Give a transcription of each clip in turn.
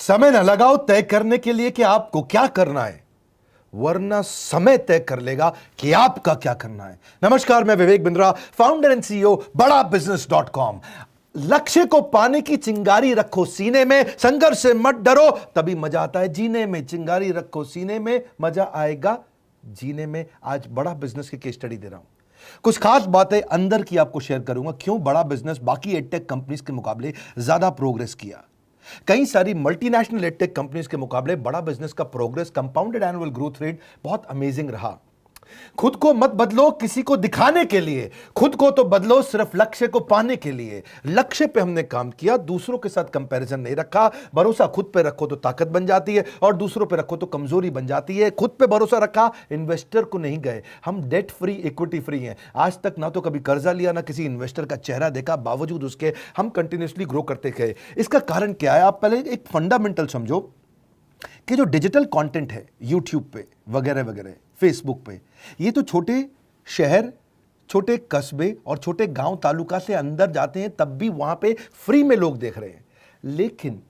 समय न लगाओ तय करने के लिए कि आपको क्या करना है, वरना समय तय कर लेगा कि आपका क्या करना है। नमस्कार, मैं Vivek Bindra, founder and CEO बड़ा बिजनेस .com। लक्ष्य को पाने की चिंगारी रखो सीने में, संघर्ष से मत डरो, तभी मजा आता है जीने में। चिंगारी रखो सीने में, मजा आएगा जीने में। आज बड़ा बिजनेस की केस स्टडी दे रहा हूं, कुछ खास बातें अंदर की आपको शेयर करूंगा, क्यों बड़ा बिजनेस बाकी एडटेक कंपनीज के मुकाबले ज्यादा प्रोग्रेस किया। कई सारी मल्टीनेशनल एडटेक कंपनीज के मुकाबले बड़ा बिजनेस का progress, compounded annual growth rate बहुत अमेजिंग रहा। खुद को मत बदलो किसी को दिखाने के लिए, खुद को तो बदलो सिर्फ लक्ष्य को पाने के लिए। लक्ष्य पे हमने काम किया, दूसरों के साथ कंपैरिजन नहीं रखा। भरोसा खुद पे रखो तो ताकत बन जाती है, और दूसरों पे रखो तो कमजोरी बन जाती है। खुद पे भरोसा रखा, इन्वेस्टर को नहीं गए। हम डेट फ्री, इक्विटी फ्री हैं। आज तक ना तो कभी कर्जा लिया, ना किसी इन्वेस्टर का चेहरा देखा, बावजूद उसके हम कंटिन्यूसली ग्रो करते गए। इसका कारण क्या है? आप पहले एक फंडामेंटल समझो कि जो डिजिटल कंटेंट है यूट्यूब पे वगैरह वगैरह, फेसबुक पे, ये तो छोटे शहर, छोटे कस्बे और छोटे गांव तालुका से अंदर जाते हैं, तब भी वहां पे फ्री में लोग देख रहे हैं। लेकिन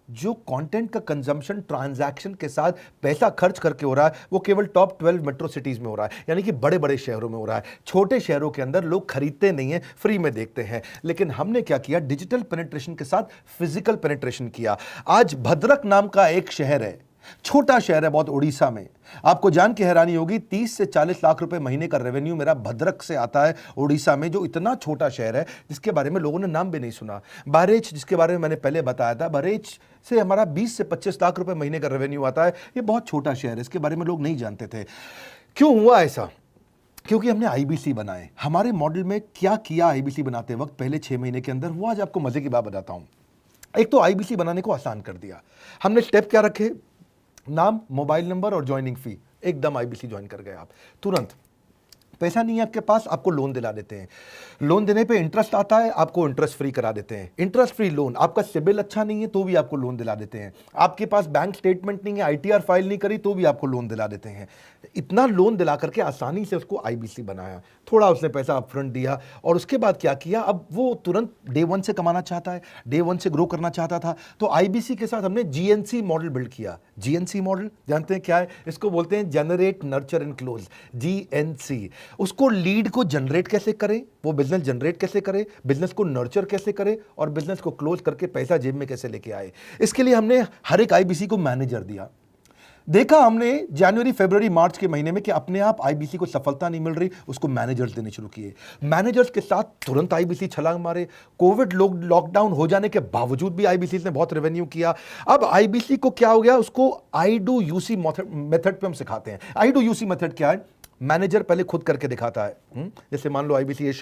जो कंटेंट का कंजम्पशन ट्रांजैक्शन के साथ पैसा खर्च करके हो रहा है, वो केवल टॉप 12 मेट्रो सिटीज में हो रहा है, यानी कि बड़े बड़े शहरों में हो रहा है। छोटे शहरों के अंदर लोग खरीदते नहीं हैं, फ्री में देखते हैं। लेकिन हमने क्या किया? डिजिटल पेनिट्रेशन के साथ फिजिकल पेनिट्रेशन किया। आज भद्रक नाम का एक शहर है, छोटा शहर है बहुत, उड़ीसा में। आपको जान के हैरानी होगी, 30 से 40 लाख रुपए महीने का रेवेन्यू मेरा भद्रक से आता है, उड़ीसा में, जो इतना छोटा शहर है जिसके बारे में लोगों ने नाम भी नहीं सुना। बहरेच, जिसके बारे में मैंने पहले बताया था, बहरेच से हमारा 20 से 25 लाख रुपए महीने का रेवेन्यू आता है। ये बहुत छोटा शहर है, इसके बारे में लोग नहीं जानते थे। क्यों हुआ ऐसा? क्योंकि हमने आईबीसी बनाए। हमारे मॉडल में क्या किया आईबीसी बनाते वक्त, पहले 6 महीने के अंदर, वो आज आपको मजे की बात बताता हूं। एक तो आईबीसी बनाने को आसान कर दिया हमने। स्टेप क्या रखे? नाम, मोबाइल नंबर और ज्वाइनिंग फी। एकदम आईबीसी ज्वाइन कर गए आप तुरंत। पैसा नहीं है आपके पास, आपको लोन दिला देते हैं। लोन देने पे इंटरेस्ट आता है, आपको इंटरेस्ट फ्री करा देते हैं। Interest free loan. आपका सिबिल अच्छा नहीं है तो भी आपको लोन दिला देते हैं। आपके पास बैंक स्टेटमेंट नहीं है, आईटीआर फाइल नहीं करी, तो भी आपको लोन दिला देते हैं। इतना लोन दिला करके आसानी से उसको आईबीसी बनाया। थोड़ा उसने पैसा अपफ्रंट दिया, और उसके बाद क्या किया? अब वो तुरंत डे 1 से कमाना चाहता है, डे 1 से ग्रो करना चाहता था। तो आईबीसी के साथ हमने जीएनसी मॉडल बिल्ड किया। जीएनसी मॉडल जानते हैं क्या है? इसको बोलते हैं generate, nurture and close, GNC. उसको लीड को जनरेट कैसे करें, वो बिजनेस जनरेट कैसे करे, बिजनेस को नर्चर कैसे करे, और बिजनेस को क्लोज करके पैसा जेब में कैसे लेके आए। इसके लिए हमने हर एक आईबीसी को मैनेजर दिया। देखा हमने जनवरी, फरवरी, मार्च के महीने में कि अपने आप आईबीसी को सफलता नहीं मिल रही, उसको मैनेजर्स देने शुरू किए। मैनेजर्स के साथ तुरंत आईबीसी छलांग मारे। कोविड लॉकडाउन हो जाने के बावजूद भी आईबीसी ने बहुत रेवेन्यू किया। अब आईबीसी को क्या हो गया? उसको आई डू यूसी मेथड पे हम सिखाते हैं। आई डू यूसी मेथड क्या है? मैनेजर पहले खुद करके दिखाता है। जैसे मान लो आईबीसी है,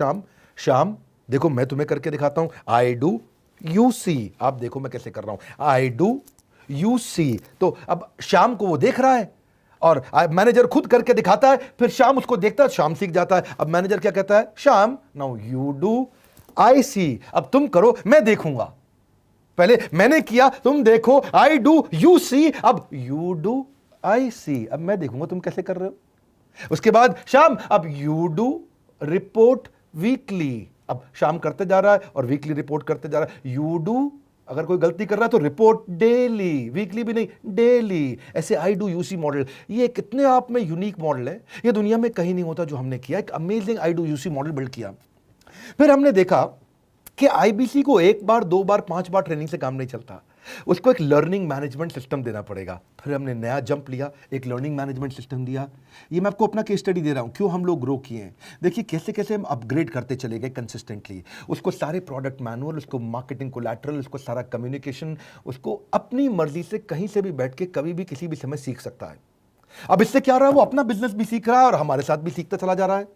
शाम देखो मैं तुम्हें करके दिखाता हूं, आई डू यूसी। आप देखो मैं कैसे कर रहा हूं, आई डू यूसी। तो अब शाम को वो देख रहा है, और मैनेजर खुद करके दिखाता है, फिर शाम उसको देखता है, शाम सीख जाता है। अब मैनेजर क्या कहता है? शाम, नाउ यू डू आई सी। अब तुम करो, मैं देखूंगा। पहले मैंने किया, तुम देखो, आई डू यू सी, अब यू डू आई सी। अब मैं देखूंगा तुम कैसे कर रहे हो। उसके बाद शाम, अब यू डू रिपोर्ट वीकली। अब शाम करते जा रहा है और वीकली रिपोर्ट करते जा रहा है। यू डू, अगर कोई गलती कर रहा है तो रिपोर्ट डेली, वीकली भी नहीं, डेली। ऐसे आई डू यूसी मॉडल, ये कितने आप में यूनिक मॉडल है, ये दुनिया में कहीं नहीं होता जो हमने किया। एक amazing I do UC model build किया। फिर हमने देखा कि आईबीसी को 1 बार, 2 बार, 5 बार ट्रेनिंग से काम नहीं चलता, उसको एक लर्निंग मैनेजमेंट सिस्टम देना पड़ेगा। फिर हमने नया जंप लिया, एक लर्निंग मैनेजमेंट सिस्टम दिया। ये मैं आपको अपना केस स्टडी दे रहा हूं, क्यों हम लोग ग्रो किए हैं। देखिए कैसे कैसे हम अपग्रेड करते चले गए कंसिस्टेंटली। उसको सारे प्रोडक्ट मैनुअल, उसको मार्केटिंग कोलैटरल, उसको सारा कम्युनिकेशन, उसको अपनी मर्जी से कहीं से भी बैठ के कभी भी किसी भी समय सीख सकता है। अब इससे क्या रहा है? वो अपना बिजनेस भी सीख रहा है और हमारे साथ भी सीखता चला जा रहा है।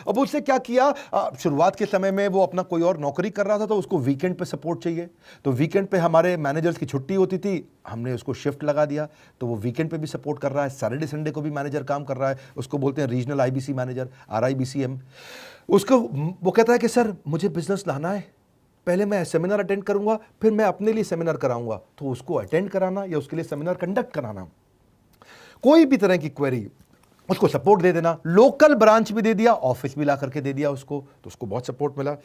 अब उससे क्या किया? शुरुआत के समय में वो अपना कोई और नौकरी कर रहा था, तो उसको वीकेंड पे सपोर्ट चाहिए। तो वीकेंड पे हमारे मैनेजर्स की छुट्टी होती थी, हमने उसको शिफ्ट लगा दिया, तो वो वीकेंड पे भी सपोर्ट कर रहा है। सैटरडे संडे को भी मैनेजर काम कर रहा है। उसको बोलते हैं रीजनल आईबीसी मैनेजर, RIBCM। उसको वो कहता है कि सर मुझे बिजनेस लाना है, पहले मैं सेमिनार अटेंड करूंगा, फिर मैं अपने लिए सेमिनार कराऊंगा। तो उसको अटेंड कराना या उसके लिए सेमिनार कंडक्ट कराना, कोई भी तरह की क्वेरी, उसको सपोर्ट दे देना, लोकल ब्रांच भी दे दिया, ऑफिस भी ला करके दे दिया उसको, तो उसको बहुत सपोर्ट मिला।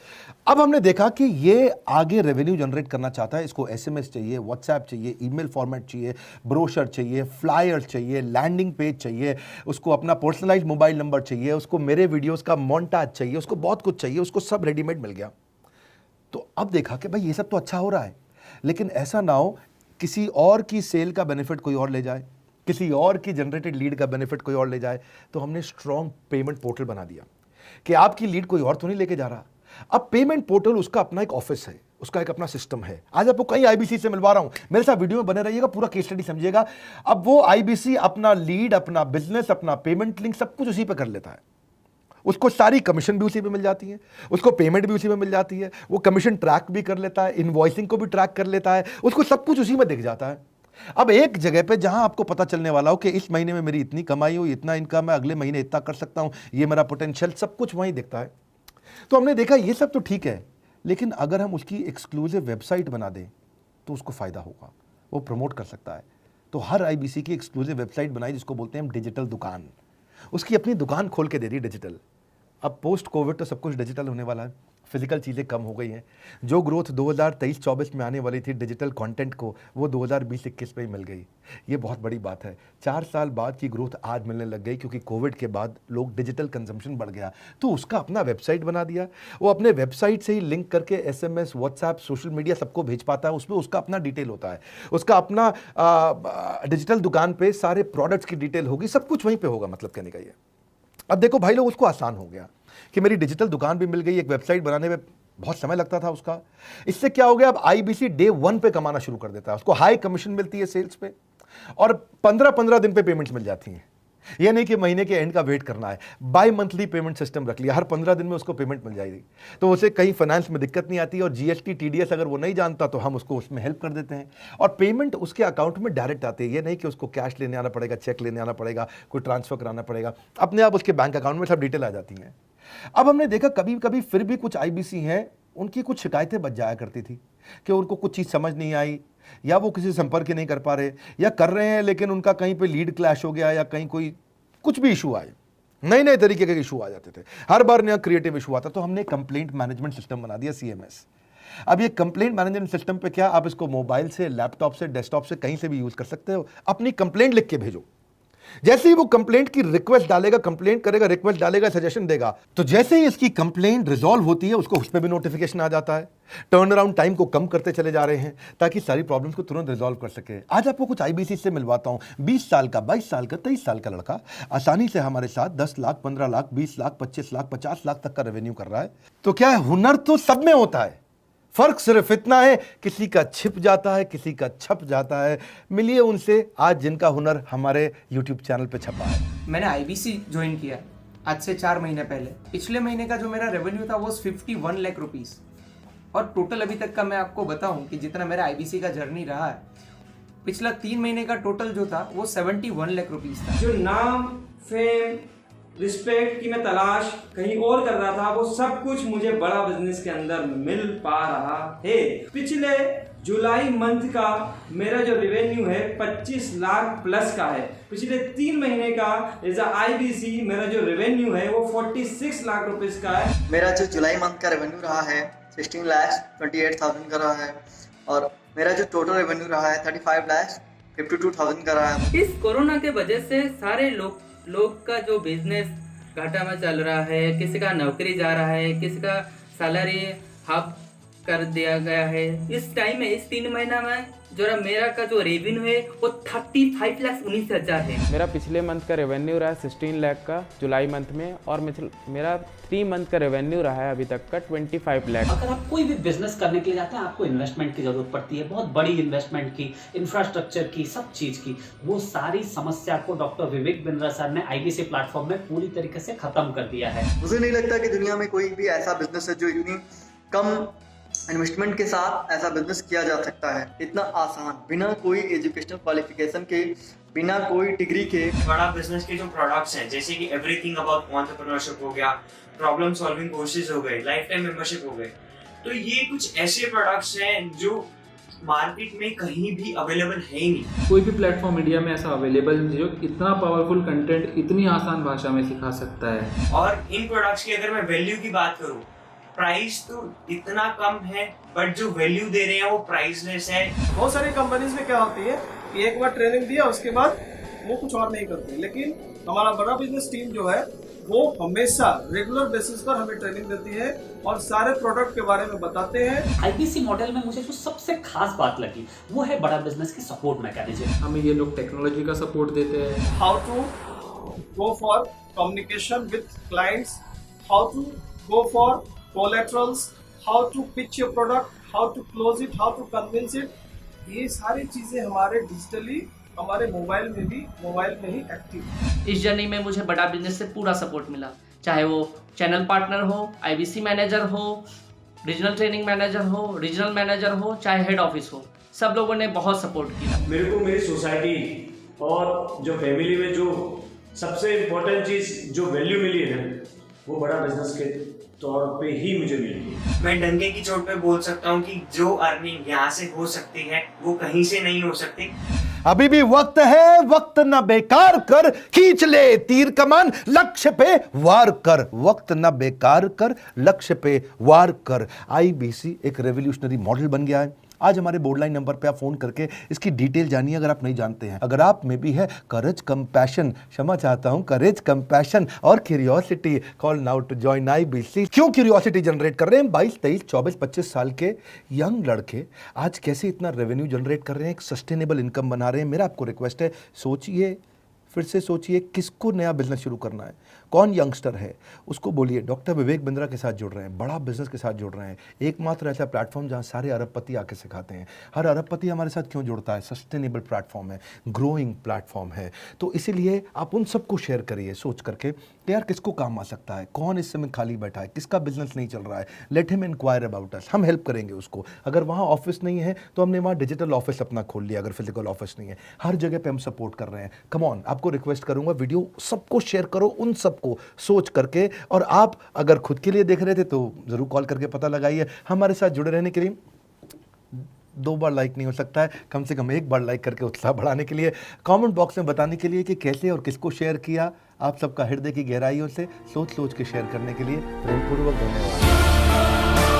अब हमने देखा कि ये आगे रेवेन्यू जनरेट करना चाहता है, इसको एसएमएस चाहिए, व्हाट्सएप चाहिए, ईमेल फॉर्मेट चाहिए, ब्रोशर चाहिए, फ्लायर चाहिए, लैंडिंग पेज चाहिए, उसको अपना पर्सनलाइज्ड मोबाइल नंबर चाहिए, उसको मेरे वीडियोस का मोन्टाज चाहिए, उसको बहुत कुछ चाहिए, उसको सब रेडीमेड मिल गया। तो अब देखा कि भाई ये सब तो अच्छा हो रहा है, लेकिन ऐसा ना हो किसी और की सेल का बेनिफिट कोई और ले जाए, किसी और की जनरेटेड लीड का बेनिफिट कोई और ले जाए। तो हमने स्ट्रॉन्ग पेमेंट पोर्टल बना दिया कि आपकी लीड कोई और तो नहीं लेके जा रहा। अब पेमेंट पोर्टल उसका अपना एक ऑफिस है, उसका एक अपना सिस्टम है। आज आपको कई आईबीसी से मिलवा रहा हूं, मेरे साथ वीडियो में बने रहिएगा, पूरा केस स्टडी समझिएगा। अब वो आईबीसी अपना लीड, अपना बिजनेस, अपना पेमेंट लिंक सब कुछ उसी पे कर लेता है। उसको सारी कमीशन भी उसी पे मिल जाती है, उसको पेमेंट भी उसी में मिल जाती है, वो कमीशन ट्रैक भी कर लेता है, इनवॉइसिंग को भी ट्रैक कर लेता है, उसको सब कुछ उसी में दिख जाता है। अब एक जगह पे जहां आपको पता चलने वाला हो कि इस महीने में मेरी इतनी कमाई हो, इतना इनकम है, अगले महीने इतना कर सकता हूं, ये मेरा पोटेंशियल, सब कुछ वहीं दिखता है। तो हमने देखा ये सब तो ठीक है, लेकिन अगर हम उसकी एक्सक्लूसिव वेबसाइट बना दें तो उसको फायदा होगा, वो प्रमोट कर सकता है। तो हर आईबीसी की एक्सक्लूसिव वेबसाइट बनाई, जिसको बोलते हैं हम डिजिटल दुकान। उसकी अपनी दुकान खोल के दे दी डिजिटल। अब पोस्ट कोविड तो सब कुछ डिजिटल होने वाला है, फिजिकल चीज़ें कम हो गई हैं। जो ग्रोथ 2023-24 में आने वाली थी डिजिटल कंटेंट को, वो 2020-21 में ही मिल गई। ये बहुत बड़ी बात है। 4 साल बाद की ग्रोथ आज मिलने लग गई, क्योंकि कोविड के बाद लोग डिजिटल कंजम्पशन बढ़ गया। तो उसका अपना वेबसाइट बना दिया, वो अपने वेबसाइट से ही लिंक करके एसएमएस, व्हाट्सएप, सोशल मीडिया सबको भेज पाता है। उसमें उसका अपना डिटेल होता है, उसका अपना डिजिटल दुकान पे सारे प्रोडक्ट्स की डिटेल होगी, सब कुछ वहीं पर होगा। मतलब कहने का ये, अब देखो भाई लोग, उसको आसान हो गया कि मेरी डिजिटल दुकान भी मिल गई। एक वेबसाइट बनाने में बहुत समय लगता था उसका। इससे क्या हो गया, अब आईबीसी डे 1 पे कमाना शुरू कर देता है। उसको हाई कमीशन मिलती है सेल्स पे, और 15-15 दिन पे पेमेंट्स मिल जाती हैं। ये नहीं कि महीने के एंड का वेट करना है, बाई मंथली पेमेंट सिस्टम रख लिया, हर 15 दिन में उसको पेमेंट मिल जाएगी। तो उसे कहीं फाइनेंस में दिक्कत नहीं आती, और जीएसटी, टीडीएस अगर वो नहीं जानता तो हम उसको उसमें हेल्प कर देते हैं, और पेमेंट उसके अकाउंट में डायरेक्ट आती है। ये नहीं कि उसको कैश लेने आना पड़ेगा, चेक लेने आना पड़ेगा, कोई ट्रांसफर कराना पड़ेगा, अपने आप उसके बैंक अकाउंट में सब डिटेल आ जाती हैं। अब हमने देखा कभी कभी फिर भी कुछ आईबीसी हैं, उनकी कुछ शिकायतें बच जाया करती थी कि उनको कुछ चीज़ समझ नहीं आई, या वो किसी संपर्क ही नहीं कर पा रहे, या कर रहे हैं लेकिन उनका कहीं पे लीड क्लैश हो गया, या कहीं कोई कुछ भी इशू आए, नए नए तरीके के इशू आ जाते थे, हर बार नया क्रिएटिव इशू आता। तो हमने कंप्लेंट मैनेजमेंट सिस्टम बना दिया, सीएमएस। अब ये कंप्लेंट मैनेजमेंट सिस्टम पे क्या, आप इसको मोबाइल से, लैपटॉप से, डेस्कटॉप से, कहीं से भी यूज कर सकते हो। अपनी कंप्लेंट लिख के भेजो, जैसे ही वो कंप्लेंट की रिक्वेस्ट डालेगा, कंप्लेंट करेगा, रिक्वेस्ट डालेगा, सजेशन देगा, तो जैसे ही इसकी कंप्लेंट रिजॉल्व होती है, उसको उस पर भी नोटिफिकेशन आ जाता है। टर्न अराउंड टाइम को कम करते चले जा रहे हैं, ताकि सारी प्रॉब्लम्स को तुरंत रिजॉल्व कर सके। आज आपको कुछ आईबीसी से मिलवाता हूं, 20 साल का, 22 साल का, 23 साल का लड़का आसानी से हमारे साथ 10 लाख, 15 लाख, 20 लाख, 25 लाख, 50 लाख तक का रेवेन्यू कर रहा है। तो क्या है, हुनर तो सब में होता है, फर्क सिर्फ इतना है, किसी का छिप जाता है, किसी का छप जाता है। मिलिए उनसे आज, जिनका हुनर हमारे YouTube चैनल पे छपा है। मैंने आईबीसी ज्वाइन किया आज से 4 महीने पहले। पिछले महीने का जो मेरा रेवेन्यू था वो 51 लाख रुपीस, और टोटल अभी तक का मैं आपको बताऊं कि जितना मेरा आईबीसी का जर्नी रहा है, पिछला 3 महीने का टोटल जो था वो 71 लाख रुपीस था। जो नाम, फेम, रिस्पेक्ट की मैं तलाश कहीं और कर रहा था, वो सब कुछ मुझे बड़ा बिजनेस के अंदर मिल पा रहा है। पिछले जुलाई मंथ का मेरा जो रेवेन्यू है 25 लाख प्लस का है। पिछले 3 महीने का एज अ आईबीसी मेरा जो रेवेन्यू है वो 46 लाख रुपीस का है। मेरा जो जुलाई मंथ का रेवेन्यू रहा है 16 लाख 28,000 का रहा है, और मेरा जो टोटल रेवेन्यू रहा है 35 लाख 52,000 का रहा है। इस कोरोना के वजह से सारे लोग का जो बिजनेस घाटा में चल रहा है, किसी का नौकरी जा रहा है, किसी का सैलरी हाफ कर दिया गया है। इस टाइम में, इस 3 महीना में जो मेरा का जो रेवेन्यू है वो 35,19,000 है। मेरा पिछले मंथ का रेवेन्यू रहा है 16 लाख का जुलाई मंथ में, और मेरा 3 मंथ का रेवेन्यू रहा है अभी तक का 25 लाख। अगर आप कोई भी बिजनेस करने के लिए जाते हैं, आपको इन्वेस्टमेंट की जरूरत पड़ती है, बहुत बड़ी इन्वेस्टमेंट की, इंफ्रास्ट्रक्चर की, सब चीज की। वो सारी समस्या को डॉक्टर विवेक बिंद्रा सर ने आईबीसी प्लेटफॉर्म में पूरी तरीके से खत्म कर दिया है। मुझे नहीं लगता कि दुनिया में कोई भी ऐसा बिजनेस है जो इतनी कम इन्वेस्टमेंट के साथ ऐसा बिजनेस किया जा सकता है, इतना आसान, बिना कोई एजुकेशनल क्वालिफिकेशन के, बिना कोई डिग्री के। बड़ा बिजनेस के जो प्रोडक्ट्स हैं, जैसे कि एवरीथिंग अबाउट एंटरप्रेन्योरशिप हो गया, प्रॉब्लम सॉल्विंग कोर्सेज हो गए, लाइफ टाइम मेंबरशिप हो गए, तो ये कुछ ऐसे प्रोडक्ट्स हैं जो मार्केट में कहीं भी अवेलेबल है ही नहीं। कोई भी प्लेटफॉर्म इंडिया में ऐसा अवेलेबल नहीं जो इतना पावरफुल कंटेंट इतनी आसान भाषा में सिखा सकता है। और इन प्रोडक्ट्स की अगर मैं वैल्यू की बात करूं, प्राइस तो इतना कम है बट जो वैल्यू दे रहे हैं वो प्राइसलेस है। बहुत सारी कंपनीज में क्या होती है कि एक बार ट्रेनिंग दिया उसके बाद वो कुछ और नहीं करते, लेकिन हमारा बड़ा बिजनेस टीम जो है वो हमेशा रेगुलर बेसिस पर हमें ट्रेनिंग देती है और सारे प्रोडक्ट के बारे में बताते हैं। आईबीसी मॉडल में मुझे जो सबसे खास बात लगी वो है बड़ा बिजनेस की सपोर्ट मैकेनिज्म। हमें ये लोग टेक्नोलॉजी का सपोर्ट देते हैं। How to go for communication with clients, how to go for collaterals, how to pitch your product, how to close it, how to convince it, ये सारी चीजें हमारे डिजिटली हमारे मोबाइल में ही एक्टिव। इस जर्नी में मुझे बड़ा बिजनेस से पूरा सपोर्ट मिला, चाहे वो चैनल पार्टनर हो, आईबीसी मैनेजर हो, रीजनल ट्रेनिंग मैनेजर हो, रीजनल मैनेजर हो, चाहे हेड ऑफिस हो, सब लोगों ने बहुत सपोर्ट किया। मेरे को मेरी सोसाइटी और जो फैमिली में जो सबसे इम्पोर्टेंट चीज़ जो वैल्यू मिली है ना, वो बड़ा बिजनेस के तौर पे ही मुझे मिली है। मैं डंके की चोट पे बोल सकता हूँ कि जो अर्निंग यहाँ से हो सकती है वो कहीं से नहीं हो सकती। अभी भी वक्त है, वक्त न बेकार कर, खींच ले तीर कमान, लक्ष्य पे वार कर, वक्त न बेकार कर, लक्ष्य पे वार कर। आईबीसी एक रेवोल्यूशनरी मॉडल बन गया है। आज हमारे बोर्ड लाइन नंबर पे आप फोन करके इसकी डिटेल जानिए अगर आप नहीं जानते हैं। अगर आप में भी है करेज, कंपैशन, क्षमा चाहता हूं, करेज, कंपैशन और curiosity, call now to join IBC. क्यों क्यूरियोसिटी जनरेट कर रहे हैं? 22, 23, 24, 25 साल के यंग लड़के आज कैसे इतना रेवेन्यू जनरेट कर रहे हैं, एक सस्टेनेबल इनकम बना रहे हैं। मेरा आपको रिक्वेस्ट है, सोचिए, फिर से सोचिए, किसको नया बिजनेस शुरू करना है, कौन यंगस्टर है, उसको बोलिए डॉक्टर विवेक बिंद्रा के साथ जुड़ रहे हैं, बड़ा बिजनेस के साथ जुड़ रहे हैं। एकमात्र ऐसा प्लेटफॉर्म जहां सारे अरबपति आके सिखाते हैं। हर अरबपति हमारे साथ क्यों जुड़ता है? सस्टेनेबल प्लेटफॉर्म है, ग्रोइंग प्लेटफॉर्म है। तो इसीलिए आप उन सबको शेयर करिए सोच करके कि यार किसको काम आ सकता है, कौन इस समय खाली बैठा है, किसका बिजनेस नहीं चल रहा है, let him enquire about us, हम हेल्प करेंगे उसको। अगर वहाँ ऑफिस नहीं है तो हमने वहाँ डिजिटल ऑफिस अपना खोल लिया, अगर फिजिकल ऑफिस नहीं है, हर जगह पे हम सपोर्ट कर रहे हैं। कम ऑन, आपको रिक्वेस्ट करूंगा वीडियो सबको शेयर करो, उन सबको सोच करके। और आप अगर खुद के लिए देख रहे थे तो जरूर कॉल करके पता लगाइए। हमारे साथ जुड़े रहने के लिए 2 बार लाइक नहीं हो सकता है, कम से कम 1 बार लाइक करके उत्साह बढ़ाने के लिए, कमेंट बॉक्स में बताने के लिए कि कैसे और किसको शेयर किया। आप सबका हृदय की गहराइयों से सोच सोच के शेयर करने के लिए प्रेमपूर्वक धन्यवाद।